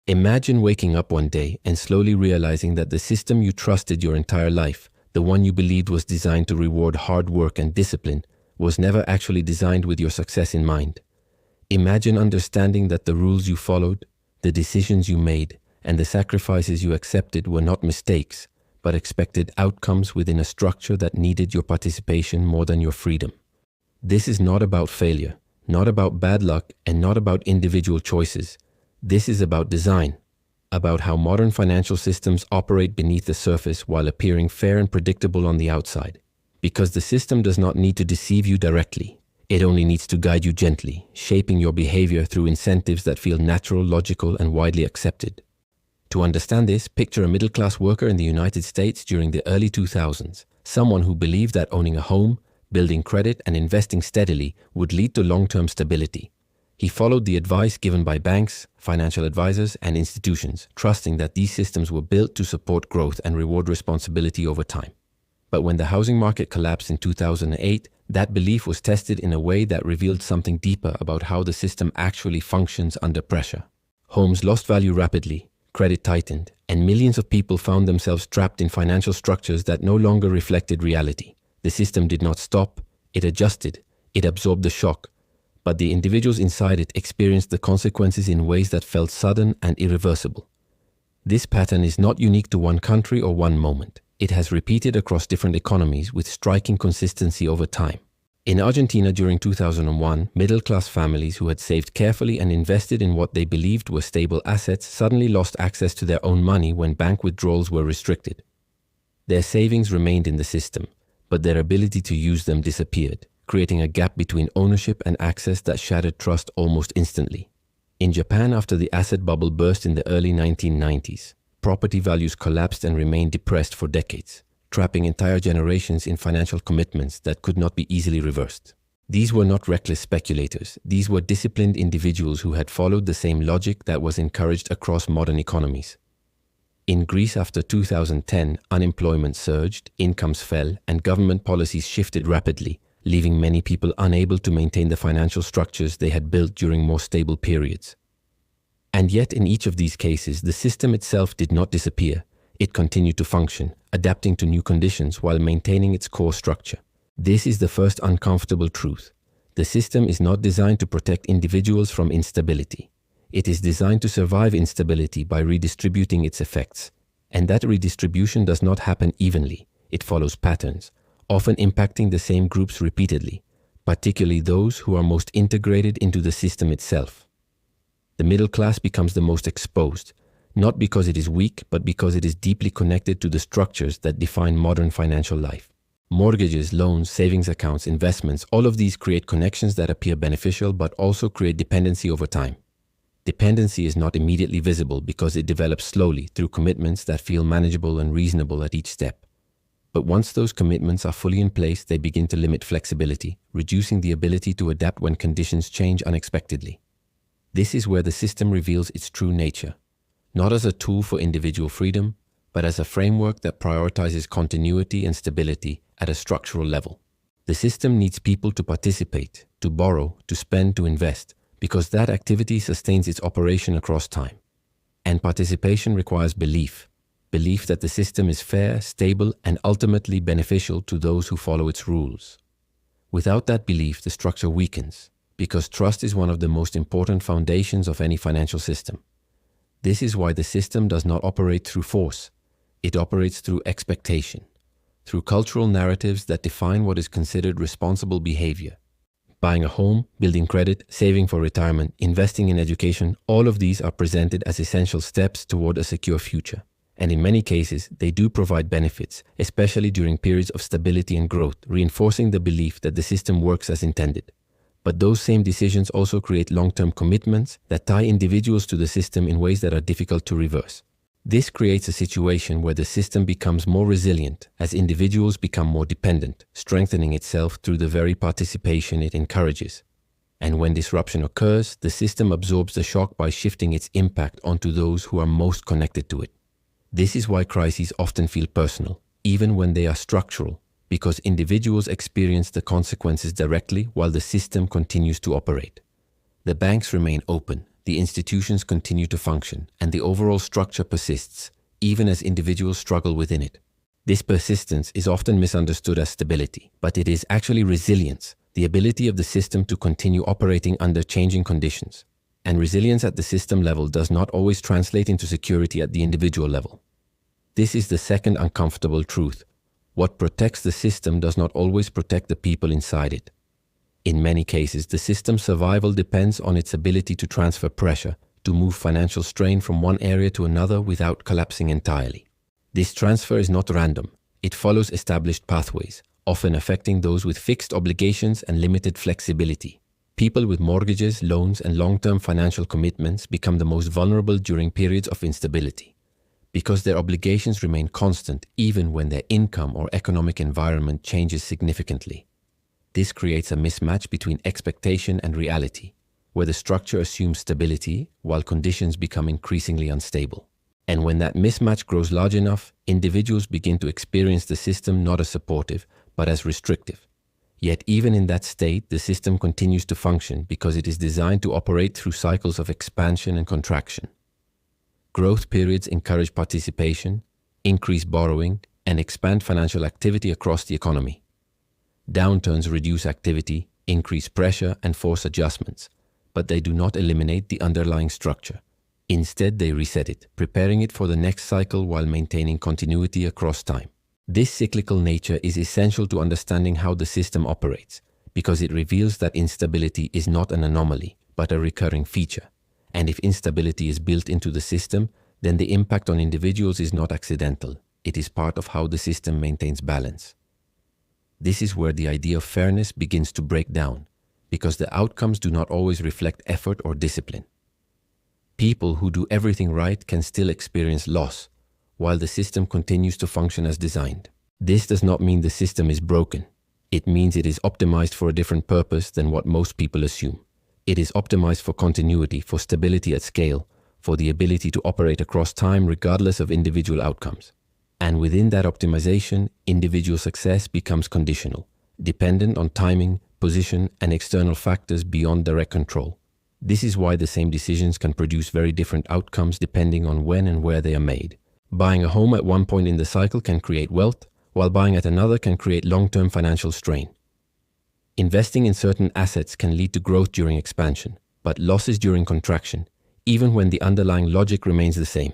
Imagine waking up one day and slowly realizing that the system you trusted your entire life, the one you believed was designed to reward hard work and discipline, was never actually designed with your success in mind. Imagine understanding that the rules you followed, the decisions you made, and the sacrifices you accepted were not mistakes, but expected outcomes within a structure that needed your participation more than your freedom. This is not about failure, not about bad luck, and not about individual choices. This is about design, about how modern financial systems operate beneath the surface while appearing fair and predictable on the outside. Because the system does not need to deceive you directly. It only needs to guide you gently, shaping your behavior through incentives that feel natural, logical, and widely accepted. To understand this, picture a middle-class worker in the United States during the early 2000s, someone who believed that owning a home, building credit, and investing steadily would lead to long-term stability. He followed the advice given by banks, financial advisors, and institutions, trusting that these systems were built to support growth and reward responsibility over time. But when the housing market collapsed in 2008, that belief was tested in a way that revealed something deeper about how the system actually functions under pressure. Homes lost value rapidly, credit tightened, and millions of people found themselves trapped in financial structures that no longer reflected reality. The system did not stop, it adjusted, it absorbed the shock, but the individuals inside it experienced the consequences in ways that felt sudden and irreversible. This pattern is not unique to one country or one moment. It has repeated across different economies with striking consistency over time. In Argentina during 2001, middle-class families who had saved carefully and invested in what they believed were stable assets suddenly lost access to their own money when bank withdrawals were restricted. Their savings remained in the system, but their ability to use them disappeared, creating a gap between ownership and access that shattered trust almost instantly. In Japan, after the asset bubble burst in the early 1990s, property values collapsed and remained depressed for decades, trapping entire generations in financial commitments that could not be easily reversed. These were not reckless speculators. These were disciplined individuals who had followed the same logic that was encouraged across modern economies. In Greece after 2010, unemployment surged, incomes fell, and government policies shifted rapidly, leaving many people unable to maintain the financial structures they had built during more stable periods. And yet, in each of these cases, the system itself did not disappear. It continued to function, adapting to new conditions while maintaining its core structure. This is the first uncomfortable truth. The system is not designed to protect individuals from instability. It is designed to survive instability by redistributing its effects. And that redistribution does not happen evenly. It follows patterns, often impacting the same groups repeatedly, particularly those who are most integrated into the system itself. The middle class becomes the most exposed, not because it is weak, but because it is deeply connected to the structures that define modern financial life. Mortgages, loans, savings accounts, investments, all of these create connections that appear beneficial but also create dependency over time. Dependency is not immediately visible because it develops slowly through commitments that feel manageable and reasonable at each step. But once those commitments are fully in place, they begin to limit flexibility, reducing the ability to adapt when conditions change unexpectedly. This is where the system reveals its true nature, not as a tool for individual freedom, but as a framework that prioritizes continuity and stability at a structural level. The system needs people to participate, to borrow, to spend, to invest, because that activity sustains its operation across time. And participation requires belief that the system is fair, stable, and ultimately beneficial to those who follow its rules. Without that belief, the structure weakens, because trust is one of the most important foundations of any financial system. This is why the system does not operate through force. It operates through expectation, through cultural narratives that define what is considered responsible behavior. Buying a home, building credit, saving for retirement, investing in education, all of these are presented as essential steps toward a secure future. And in many cases, they do provide benefits, especially during periods of stability and growth, reinforcing the belief that the system works as intended. But those same decisions also create long-term commitments that tie individuals to the system in ways that are difficult to reverse. This creates a situation where the system becomes more resilient as individuals become more dependent, strengthening itself through the very participation it encourages. And when disruption occurs, the system absorbs the shock by shifting its impact onto those who are most connected to it. This is why crises often feel personal, even when they are structural, because individuals experience the consequences directly while the system continues to operate. The banks remain open, the institutions continue to function, and the overall structure persists, even as individuals struggle within it. This persistence is often misunderstood as stability, but it is actually resilience, the ability of the system to continue operating under changing conditions. And resilience at the system level does not always translate into security at the individual level. This is the second uncomfortable truth. What protects the system does not always protect the people inside it. In many cases, the system's survival depends on its ability to transfer pressure, to move financial strain from one area to another without collapsing entirely. This transfer is not random. It follows established pathways, often affecting those with fixed obligations and limited flexibility. People with mortgages, loans, and long-term financial commitments become the most vulnerable during periods of instability, because their obligations remain constant even when their income or economic environment changes significantly. This creates a mismatch between expectation and reality, where the structure assumes stability while conditions become increasingly unstable. And when that mismatch grows large enough, individuals begin to experience the system not as supportive, but as restrictive. Yet even in that state, the system continues to function because it is designed to operate through cycles of expansion and contraction. Growth periods encourage participation, increase borrowing, and expand financial activity across the economy. Downturns reduce activity, increase pressure, and force adjustments, but they do not eliminate the underlying structure. Instead, they reset it, preparing it for the next cycle while maintaining continuity across time. This cyclical nature is essential to understanding how the system operates, because it reveals that instability is not an anomaly, but a recurring feature. And if instability is built into the system, then the impact on individuals is not accidental. It is part of how the system maintains balance. This is where the idea of fairness begins to break down, because the outcomes do not always reflect effort or discipline. People who do everything right can still experience loss, while the system continues to function as designed. This does not mean the system is broken. It means it is optimized for a different purpose than what most people assume. It is optimized for continuity, for stability at scale, for the ability to operate across time regardless of individual outcomes. And within that optimization, individual success becomes conditional, dependent on timing, position, and external factors beyond direct control. This is why the same decisions can produce very different outcomes depending on when and where they are made. Buying a home at one point in the cycle can create wealth, while buying at another can create long-term financial strain. Investing in certain assets can lead to growth during expansion, but losses during contraction, even when the underlying logic remains the same.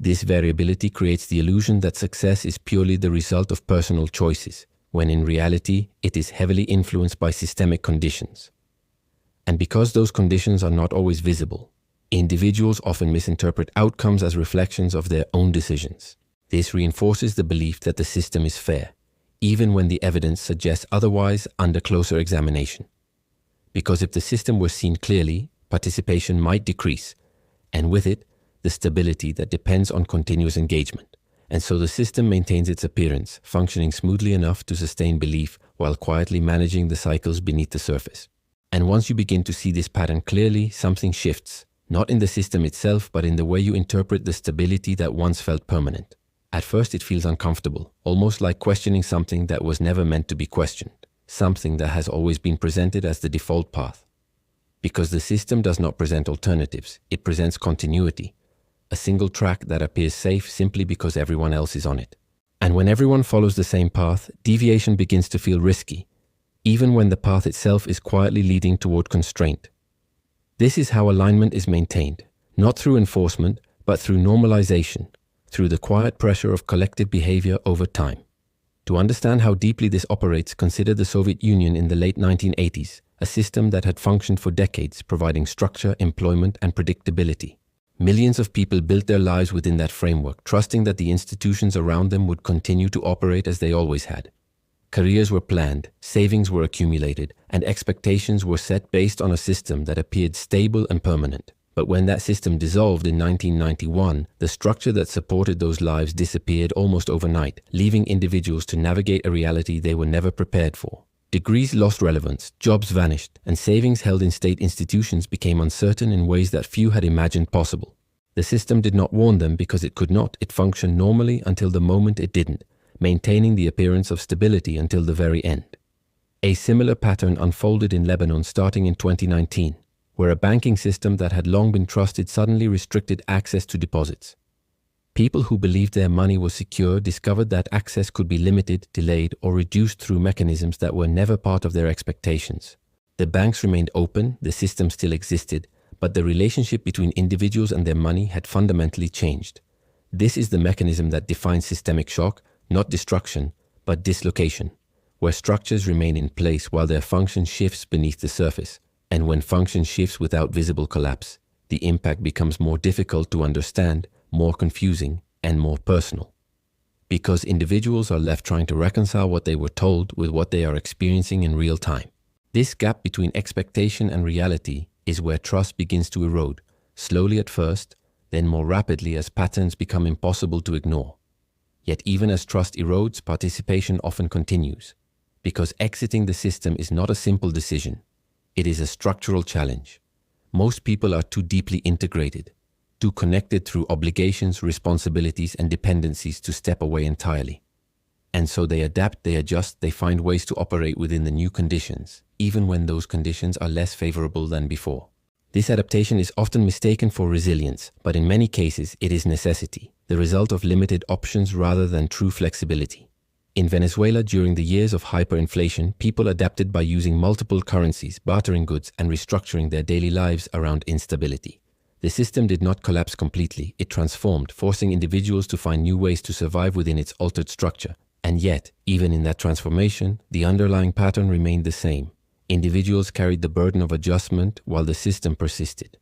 This variability creates the illusion that success is purely the result of personal choices, when in reality it is heavily influenced by systemic conditions. And because those conditions are not always visible, individuals often misinterpret outcomes as reflections of their own decisions. This reinforces the belief that the system is fair, even when the evidence suggests otherwise under closer examination. Because if the system were seen clearly, participation might decrease, and with it, the stability that depends on continuous engagement. And so the system maintains its appearance, functioning smoothly enough to sustain belief while quietly managing the cycles beneath the surface. And once you begin to see this pattern clearly, something shifts, not in the system itself, but in the way you interpret the stability that once felt permanent. At first it feels uncomfortable, almost like questioning something that was never meant to be questioned, something that has always been presented as the default path. Because the system does not present alternatives, it presents continuity, a single track that appears safe simply because everyone else is on it. And when everyone follows the same path, deviation begins to feel risky, even when the path itself is quietly leading toward constraint. This is how alignment is maintained, not through enforcement, but through normalization, through the quiet pressure of collective behavior over time. To understand how deeply this operates, consider the Soviet Union in the late 1980s, a system that had functioned for decades, providing structure, employment, and predictability. Millions of people built their lives within that framework, trusting that the institutions around them would continue to operate as they always had. Careers were planned, savings were accumulated, and expectations were set based on a system that appeared stable and permanent. But when that system dissolved in 1991, the structure that supported those lives disappeared almost overnight, leaving individuals to navigate a reality they were never prepared for. Degrees lost relevance, jobs vanished, and savings held in state institutions became uncertain in ways that few had imagined possible. The system did not warn them because it could not. It functioned normally until the moment it didn't, maintaining the appearance of stability until the very end. A similar pattern unfolded in Lebanon starting in 2019, where a banking system that had long been trusted suddenly restricted access to deposits. People who believed their money was secure discovered that access could be limited, delayed, or reduced through mechanisms that were never part of their expectations. The banks remained open, the system still existed, but the relationship between individuals and their money had fundamentally changed. This is the mechanism that defines systemic shock, not destruction, but dislocation, where structures remain in place while their function shifts beneath the surface. And when function shifts without visible collapse, the impact becomes more difficult to understand, more confusing, and more personal. Because individuals are left trying to reconcile what they were told with what they are experiencing in real time. This gap between expectation and reality is where trust begins to erode, slowly at first, then more rapidly as patterns become impossible to ignore. Yet even as trust erodes, participation often continues, because exiting the system is not a simple decision. It is a structural challenge. Most people are too deeply integrated, too connected through obligations, responsibilities, and dependencies to step away entirely. And so they adapt, they adjust, they find ways to operate within the new conditions, even when those conditions are less favorable than before. This adaptation is often mistaken for resilience, but in many cases it is necessity, the result of limited options rather than true flexibility. In Venezuela, during the years of hyperinflation, people adapted by using multiple currencies, bartering goods, and restructuring their daily lives around instability. The system did not collapse completely, it transformed, forcing individuals to find new ways to survive within its altered structure. And yet, even in that transformation, the underlying pattern remained the same. Individuals carried the burden of adjustment while the system persisted.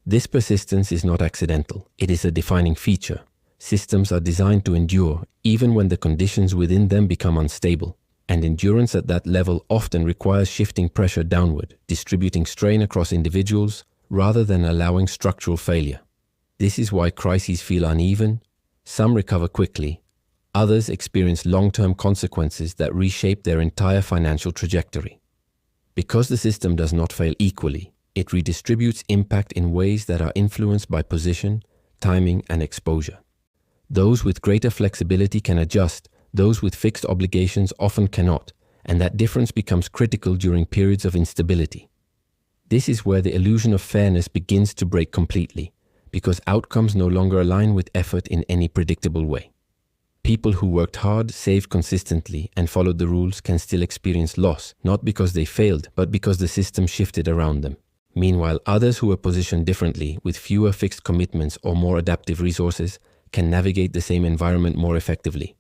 This persistence is not accidental, it is a defining feature. Systems are designed to endure, even when the conditions within them become unstable. And endurance at that level often requires shifting pressure downward, distributing strain across individuals, rather than allowing structural failure. This is why crises feel uneven. Some recover quickly, others experience long-term consequences that reshape their entire financial trajectory. Because the system does not fail equally, it redistributes impact in ways that are influenced by position, timing, and exposure. Those with greater flexibility can adjust, those with fixed obligations often cannot, and that difference becomes critical during periods of instability. This is where the illusion of fairness begins to break completely, because outcomes no longer align with effort in any predictable way. People who worked hard, saved consistently, and followed the rules can still experience loss, not because they failed, but because the system shifted around them. Meanwhile, others who were positioned differently, with fewer fixed commitments or more adaptive resources, can navigate the same environment more effectively.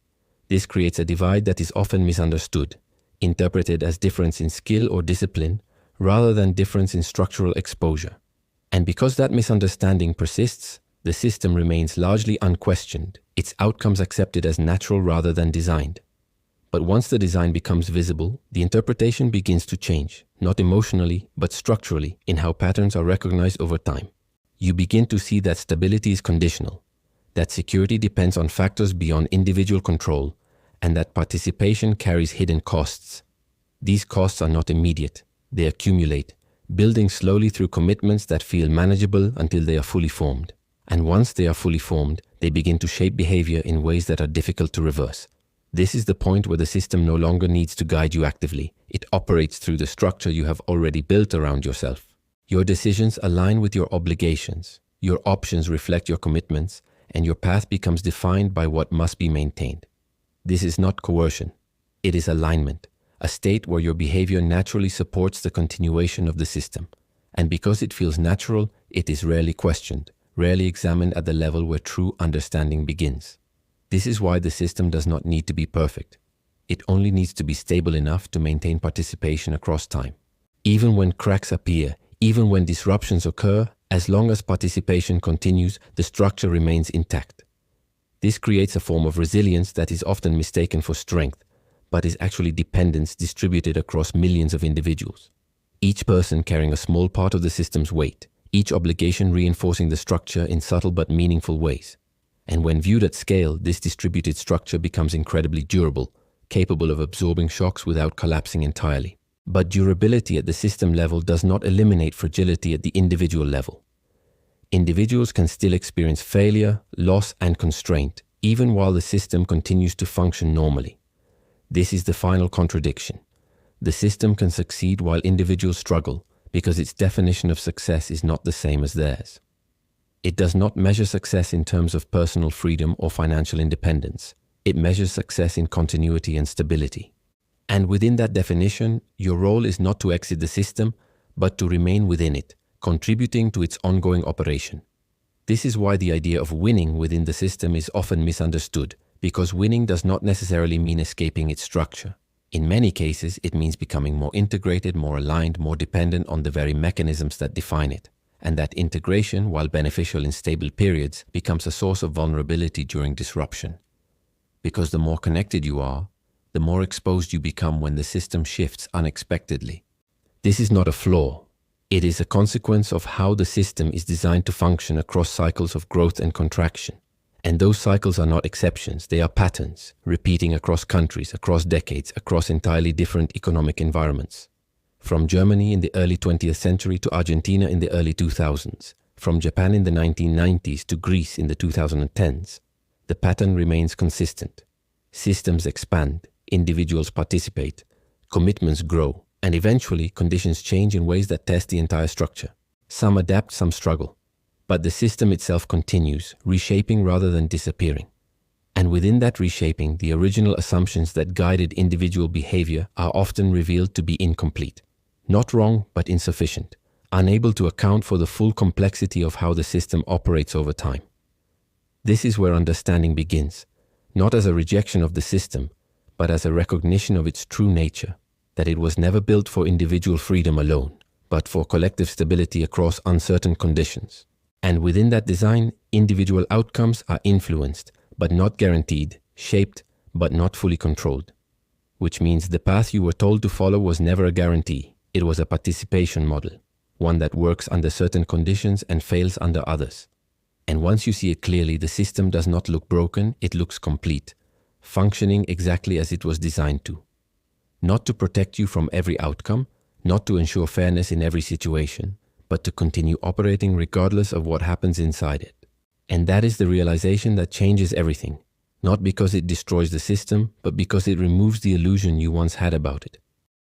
This creates a divide that is often misunderstood, interpreted as difference in skill or discipline, rather than difference in structural exposure. And because that misunderstanding persists, the system remains largely unquestioned, its outcomes accepted as natural rather than designed. But once the design becomes visible, the interpretation begins to change, not emotionally, but structurally, in how patterns are recognized over time. You begin to see that stability is conditional, that security depends on factors beyond individual control, and that participation carries hidden costs. These costs are not immediate, they accumulate, building slowly through commitments that feel manageable until they are fully formed. And once they are fully formed, they begin to shape behavior in ways that are difficult to reverse. This is the point where the system no longer needs to guide you actively. It operates through the structure you have already built around yourself. Your decisions align with your obligations, your options reflect your commitments, and your path becomes defined by what must be maintained. This is not coercion. It is alignment, a state where your behavior naturally supports the continuation of the system. And because it feels natural, it is rarely questioned, rarely examined at the level where true understanding begins. This is why the system does not need to be perfect. It only needs to be stable enough to maintain participation across time. Even when cracks appear, even when disruptions occur, as long as participation continues, the structure remains intact. This creates a form of resilience that is often mistaken for strength, but is actually dependence distributed across millions of individuals. Each person carrying a small part of the system's weight, each obligation reinforcing the structure in subtle but meaningful ways. And when viewed at scale, this distributed structure becomes incredibly durable, capable of absorbing shocks without collapsing entirely. But durability at the system level does not eliminate fragility at the individual level. Individuals can still experience failure, loss, and constraint, even while the system continues to function normally. This is the final contradiction. The system can succeed while individuals struggle, because its definition of success is not the same as theirs. It does not measure success in terms of personal freedom or financial independence. It measures success in continuity and stability. And within that definition, your role is not to exit the system, but to remain within it, contributing to its ongoing operation. This is why the idea of winning within the system is often misunderstood, because winning does not necessarily mean escaping its structure. In many cases, it means becoming more integrated, more aligned, more dependent on the very mechanisms that define it. And that integration, while beneficial in stable periods, becomes a source of vulnerability during disruption. Because the more connected you are, the more exposed you become when the system shifts unexpectedly. This is not a flaw. It is a consequence of how the system is designed to function across cycles of growth and contraction. And those cycles are not exceptions, they are patterns, repeating across countries, across decades, across entirely different economic environments. From Germany in the early 20th century to Argentina in the early 2000s, from Japan in the 1990s to Greece in the 2010s, the pattern remains consistent. Systems expand, individuals participate, commitments grow, and eventually conditions change in ways that test the entire structure. Some adapt, some struggle. But the system itself continues, reshaping rather than disappearing. And within that reshaping, the original assumptions that guided individual behavior are often revealed to be incomplete. Not wrong, but insufficient, unable to account for the full complexity of how the system operates over time. This is where understanding begins, not as a rejection of the system, but as a recognition of its true nature, that it was never built for individual freedom alone, but for collective stability across uncertain conditions. And within that design, individual outcomes are influenced, but not guaranteed, shaped, but not fully controlled. Which means the path you were told to follow was never a guarantee. It was a participation model, one that works under certain conditions and fails under others. And once you see it clearly, the system does not look broken, it looks complete, functioning exactly as it was designed to. Not to protect you from every outcome, not to ensure fairness in every situation, but to continue operating regardless of what happens inside it. And that is the realization that changes everything, not because it destroys the system, but because it removes the illusion you once had about it.